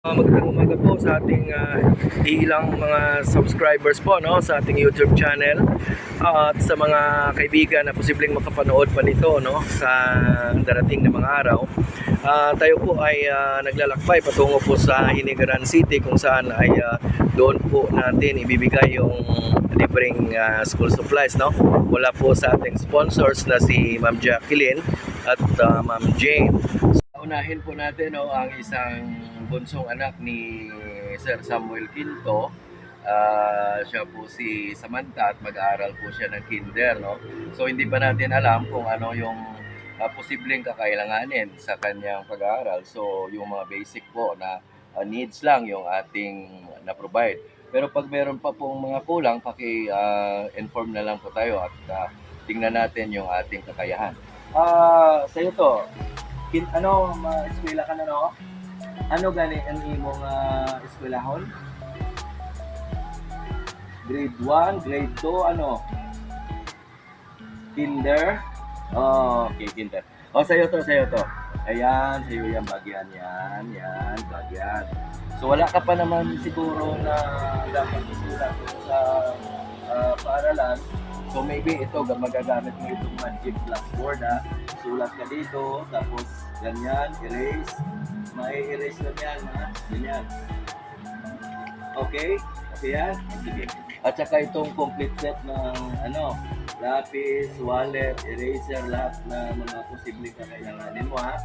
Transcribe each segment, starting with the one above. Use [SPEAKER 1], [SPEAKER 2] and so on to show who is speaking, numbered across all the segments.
[SPEAKER 1] Magandang umaga po sa ating ilang mga subscribers po, no, sa ating YouTube channel, at sa mga kaibigan na posibleng makapanood pa nito, no, sa darating na mga araw. Tayo po ay naglalakbay patungo po sa Hinigaran City, kung saan ay doon po natin ibibigay yung libreng school supplies, no, mula po sa ating sponsors na si Ma'am Jacqueline at Ma'am Jane. Unahin po natin, no, ang isang bunsong anak ni Sir Samuel Quinto. Siya po si Samantha at mag-aaral po siya ng kinder, no? So hindi pa natin alam kung ano yung posibleng kakailanganin sa kanyang pag-aaral. So yung mga basic po na needs lang yung ating na-provide. Pero pag meron pa pong mga kulang, inform na lang po tayo at tingnan natin yung ating kakayahan. Sa'yo to, eskwela ka na, no? Ano gani ang imong eskwelahon? Grade 1, grade 2, ano? Kinder? Oh, okay, kinder. Oh, sa'yo to. Ayan, sa'yo yan, bagyan yan, bagyan. So, wala ka pa naman siguro na dapat isulat sa paaralan. So, maybe ito, magagamit mo itong magic blackboard, ha? Sulat ka dito, tapos ganyan, erase. Mai-erase lang yan, ha? Ganyan. Okay? Okay yan? Sige. At saka itong complete set ng lapis, wallet, eraser, lahat na mga posibleng kakailanganin mo, ha?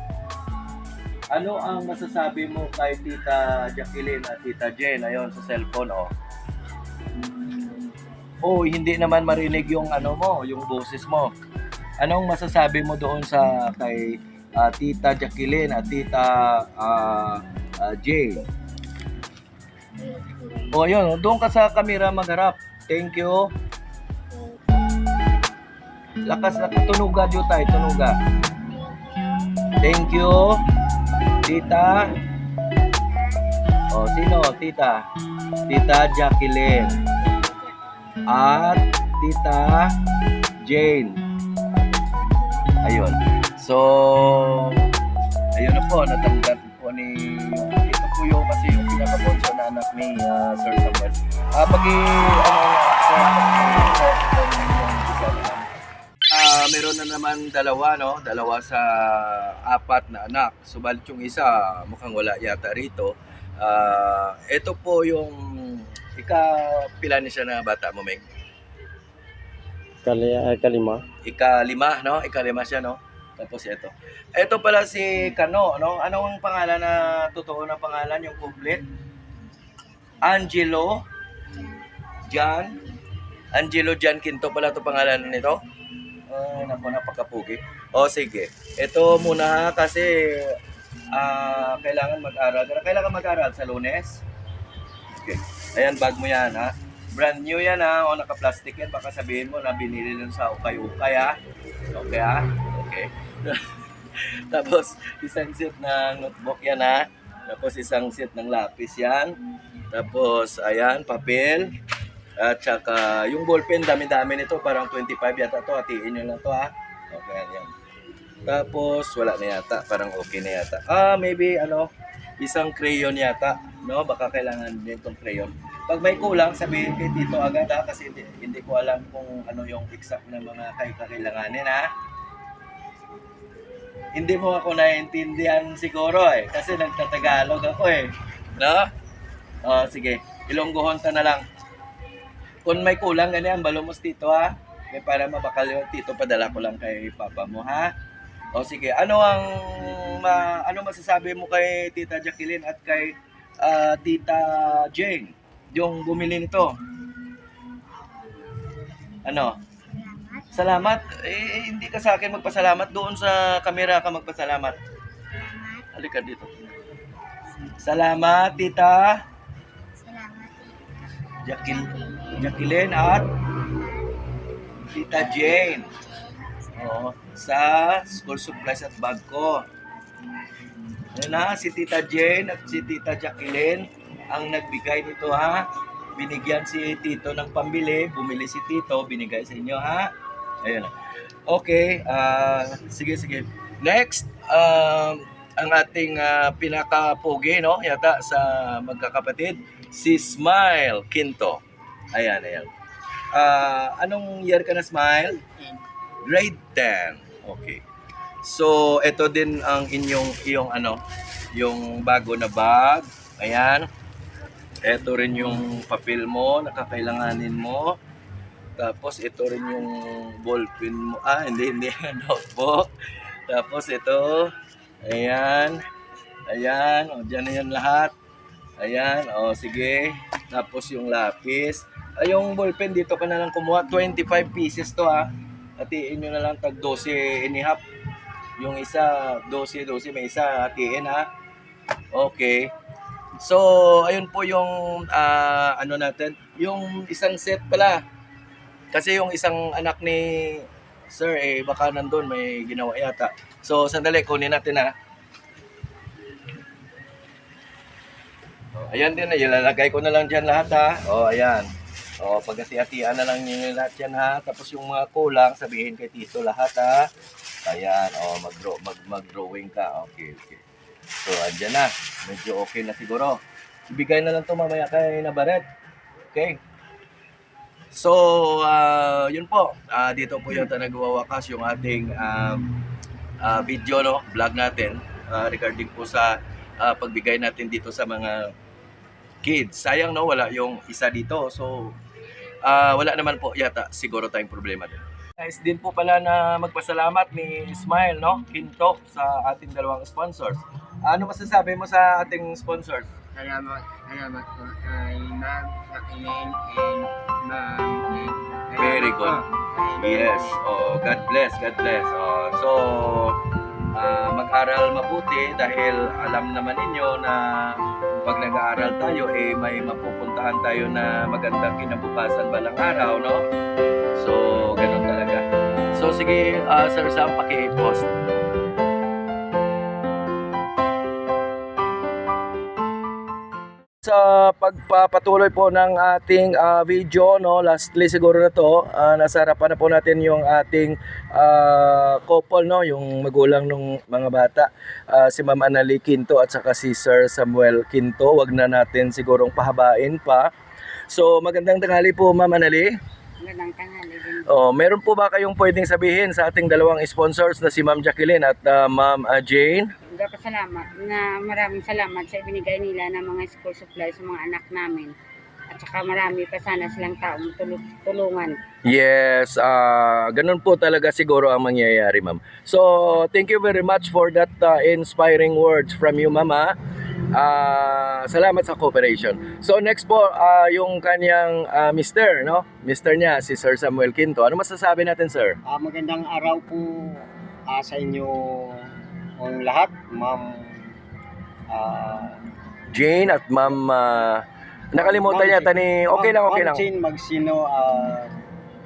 [SPEAKER 1] Ano ang masasabi mo kay Tita Jacqueline at Tita Jane ayon sa cellphone, oh? Oh, hindi naman marinig yung yung boses mo. Anong masasabi mo doon sa kay Tita Jacqueline at Tita Jane? O yun, doon ka sa camera magharap. Thank you. Lakas na tunuga jutay, tunuga. Thank you. Tita. O sino? Tita. Tita Jacqueline. At Tita Jane. Ayun. So, ayun na po, natanggap po ni ito po yung kasi yung pinaka-bonso na anak ni Sir Samuel. Meron na naman dalawa sa apat na anak. Subalit yung isa mukhang wala yata rito. Ito po yung pila ni siya na bata mo, Meg?
[SPEAKER 2] Kalima.
[SPEAKER 1] Ikalima, no? Ikalima siya, no? Tapos ito. Ito pala si Kano, no? Anong pangalan na totoo na pangalan, yung complete? Angelo Jan Quinto pala to pangalan nito. Napakapugi. O sige. Ito muna kasi kailangan mag-aral. Kailangan mag-aral sa Lunes. Okay. Ayan, bag mo yan, ha? Brand new yan, ha? O naka-plastic yan. Baka sabihin mo na binili lang sa ukay-ukay, ha? Okay, ha? Okay. Tapos, isang set ng notebook yan, ha? Tapos, isang set ng lapis yan. Tapos, ayan, papel. At saka, yung ballpen, dami-dami nito. Parang 25 yata to. Hatiin nyo lang to, ha? Okay, yan. Tapos, wala na yata. Parang okay na yata. Maybe, isang crayon yata. No? Baka kailangan din itong crayon. Pag may kulang, sabihin kay Tito agad, ha? Kasi hindi ko alam kung ano yung exact na mga kakailanganin, ha? Hindi mo ako naiintindihan siguro, eh. Kasi nagtatagalog ako, eh. No? Sige. Ilonggohon ta na lang. Kung may kulang, ganyan, balomos Tito, ha? Para mabakal yung Tito, padala ko lang kay Papa mo, ha? O sige, ano masasabi mo kay Tita Jacqueline at kay Tita Jane, yung bumili nito? Ano? Salamat. Hindi ka sa akin magpasalamat, doon sa camera ka magpasalamat. Halika dito. Salamat, Tita. Jacqueline at Tita Jane. Sa school supplies at bag ko. Ayan na, si Tita Jane at si Tita Jacqueline ang nagbigay nito, ha? Binigyan si Tito ng pambili, bumili si Tito, binigay sa inyo, ha? Ayun na. Okay, sige. Next, ang ating pinaka-pogi, no? Yata sa magkakapatid, si Smile Quinto. Ayan, ayan. Anong year ka na, Smile? Grade 10. Okay. So, ito din ang iyong yung bago na bag. Ayan. Ito rin yung papel mo, nakakailanganin mo. Tapos, ito rin yung ballpen mo. Hindi. Notebook. Tapos, ito. Ayan. Ayan. O, dyan na yan lahat. Ayan. O, sige. Tapos, yung lapis. Yung ballpen, dito ka na lang kumuha. 25 pieces to, ha. Hatiin nyo na lang tag 12 and a half. Yung isa, 12, may isa, hatiin, ha. Okay. So, ayun po yung natin. Yung isang set pala. Kasi yung isang anak ni Sir, baka nandun, may ginawa yata. So, sandali, kunin natin, ha. Ayan din, ilalagay ko na lang dyan lahat, ha. Ayan. Pagkati-atian na lang nyo lahat yan, ha. Tapos yung mga kulang, sabihin kay Tito lahat, ha. Ayan, mag-drawing ka. Okay. So, andyan na. Medyo okay na siguro. Ibigay na lang to mamaya kay Nabaret. Okay. So, yun po. Dito po yung nagwawakas yung ating video, no? Vlog natin. Regarding po sa pagbigay natin dito sa mga kids. Sayang, no? Wala yung isa dito. So, wala naman po yata siguro tayong problema din. Guys, din po pala na magpasalamat ni Smile, no? Quinto sa ating dalawang sponsors. Ano masasabi mo sa ating sponsors?
[SPEAKER 2] Salamat po kay Ma'am Jacqueline and Ma'am
[SPEAKER 1] Very good. Yes. God bless. So, mag-aral mabuti dahil alam naman ninyo na pag nag-aaral tayo, may mapupuntahan tayo na magandang kinabukasan balang araw, no? So, ganun talaga. So, sige, Sir Sam, paki-post. Sa pagpapatuloy po ng ating video, no, lastly siguro na to, nasa harapan na po natin yung ating couple, no, yung magulang ng mga bata, si Ma'am Anali Quinto at saka si Sir Samuel Quinto. Wag na natin sigurong pahabain pa. So, magandang tanghali po, Ma'am Anali.
[SPEAKER 2] Magandang tanghali din.
[SPEAKER 1] Meron po ba kayong pwedeng sabihin sa ating dalawang sponsors na si Ma'am Jacqueline at Ma'am Jane?
[SPEAKER 2] Salamat na maraming salamat sa ibinigay nila ng mga school supplies sa mga anak namin. At saka marami pa sana silang taong tulungan.
[SPEAKER 1] Yes, ganun po talaga siguro ang mangyayari, ma'am. So, thank you very much for that inspiring words from you, mama. Salamat sa cooperation. So, next po, yung kanyang mister, no? Mister niya, si Sir Samuel Quinto. Ano masasabi natin, sir?
[SPEAKER 3] Magandang araw po sa inyo ang lahat, Ma'am
[SPEAKER 1] Jane at Ma'am nakalimutan
[SPEAKER 3] Ma'am
[SPEAKER 1] yata ni okay lang.
[SPEAKER 3] Ma'am Jane Magsino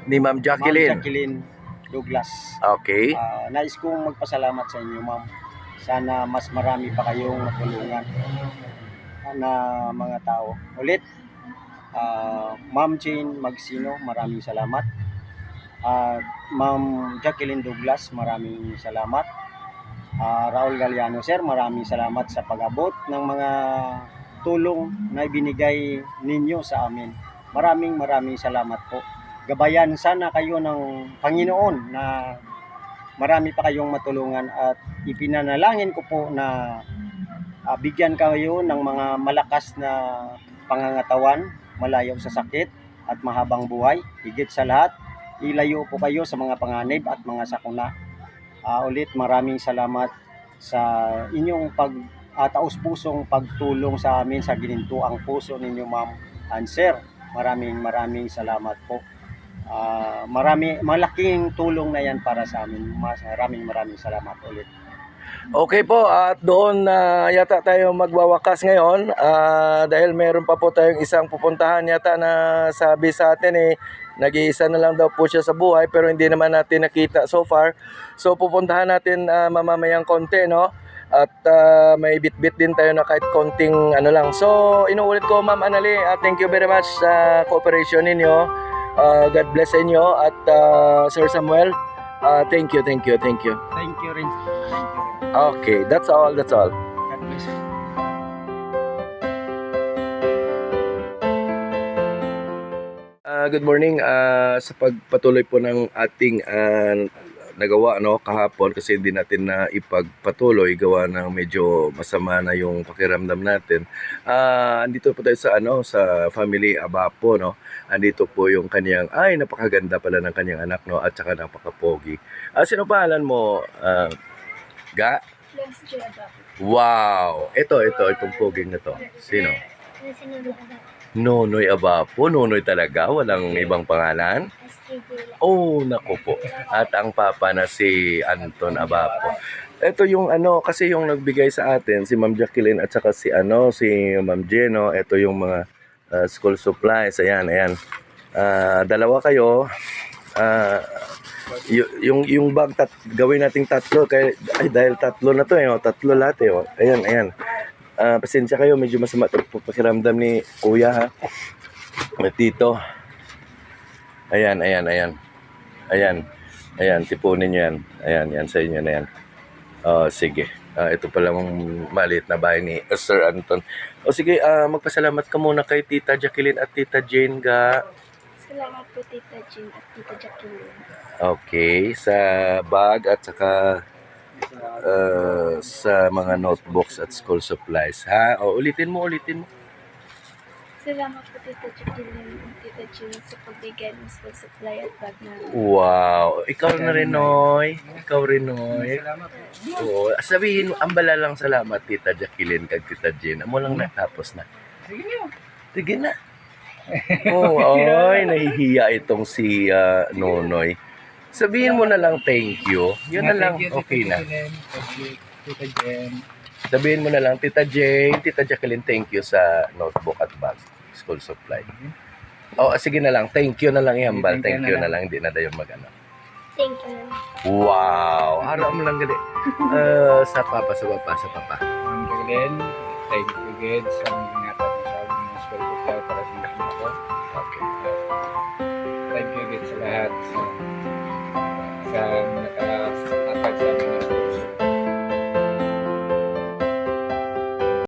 [SPEAKER 1] Ni Ma'am Jacqueline.
[SPEAKER 3] Ma'am Jacqueline Douglas.
[SPEAKER 1] Okay.
[SPEAKER 3] Nais kong magpasalamat sa inyo, Ma'am. Sana mas marami pa kayong matulungan na mga tao. Ulit, Ma'am Jane Magsino, maraming salamat. Ma'am Jacqueline Douglas, maraming salamat. Raul Galiano, sir, maraming salamat sa pag-abot ng mga tulong na ibinigay ninyo sa amin. Maraming salamat po. Gabayan sana kayo ng Panginoon na marami pa kayong matulungan at ipinanalangin ko po na bigyan kayo ng mga malakas na pangangatawan, malayo sa sakit at mahabang buhay. Higit sa lahat, ilayo po kayo sa mga panganib at mga sakuna. Ulit maraming salamat sa inyong taus-pusong pagtulong sa amin sa ginintuang puso ninyo, Ma'am and Sir. Maraming salamat po. Malaking tulong na yan para sa amin. Maraming salamat ulit.
[SPEAKER 1] Okay po, at doon yata tayo magwawakas ngayon dahil meron pa po tayong isang pupuntahan yata na sabi sa atin nag-iisa na lang daw po siya sa buhay pero hindi naman natin nakita so far. So pupuntahan natin mamamayang konti, no? At may bit-bit din tayo na kahit konting lang. So inuulit ko, Ma'am Anali, thank you very much sa cooperation ninyo. God bless sa inyo at Sir Samuel. Thank you.
[SPEAKER 3] Thank you rin. Thank you rin.
[SPEAKER 1] Okay, that's all.
[SPEAKER 3] God bless.
[SPEAKER 1] Good morning. Sa pagpatuloy po ng ating nagawa kahapon kasi hindi natin na ipagpatuloy gawa ng medyo masama na yung pakiramdam natin. Andito po tayo sa family Abapo Andito po yung kanyang napakaganda pala ng kanyang anak at saka napakapogi. Sino pangalan mo? Ga? Wow. Itong poging na to. Sino? Nonoy Abapo. Nonoy talaga, walang ibang pangalan. Oh, naku po. At ang papa na si Anton Abapo. Ito yung kasi yung nagbigay sa atin si Ma'am Jacqueline at saka si Ma'am Jeno. Ito yung mga school supplies. Ayan. Dalawa kayo. Yung bag gawin nating tatlo dahil tatlo na to tatlo lahat Ayan. Pasensya kayo, medyo masama ito pakiramdam ni Kuya ha. Tito. Ayan. Tipunin nyo yan. Ayan sa inyo na yan. Sige. Ito palang maliit na bahay ni Sir Anton. Sige, magpasalamat ka muna kay Tita Jacqueline at Tita Jane ga.
[SPEAKER 4] Salamat po Tita Jean at Tita Jacqueline.
[SPEAKER 1] Okay, sa bag at saka sa mga notebooks at school supplies ha. Ulitin mo.
[SPEAKER 4] Salamat po Tita Jacqueline at Tita Jean sa pagbigay ng school supply at bag namin.
[SPEAKER 1] Wow, ikaw na rin Noy.
[SPEAKER 3] Salamat.
[SPEAKER 1] Oo, sabihin mo ambala lang salamat Tita Jacqueline kag Tita Jane. Amo lang natapos na. Sige na. Nahihiya itong si Nonoy. Sabihin mo na lang thank you. Yun na lang, okay na.
[SPEAKER 3] Tita Jen.
[SPEAKER 1] Sabihin mo na lang, Tita Jane, Tita Jacqueline, thank you sa notebook at bag, school supply. Sige na lang, thank you na lang ihambal. Thank you na lang, hindi na dayon magano.
[SPEAKER 4] Thank you.
[SPEAKER 1] Wow, harap mo lang gali. Sa papa.
[SPEAKER 3] Ma'am Jacqueline, thank you again sa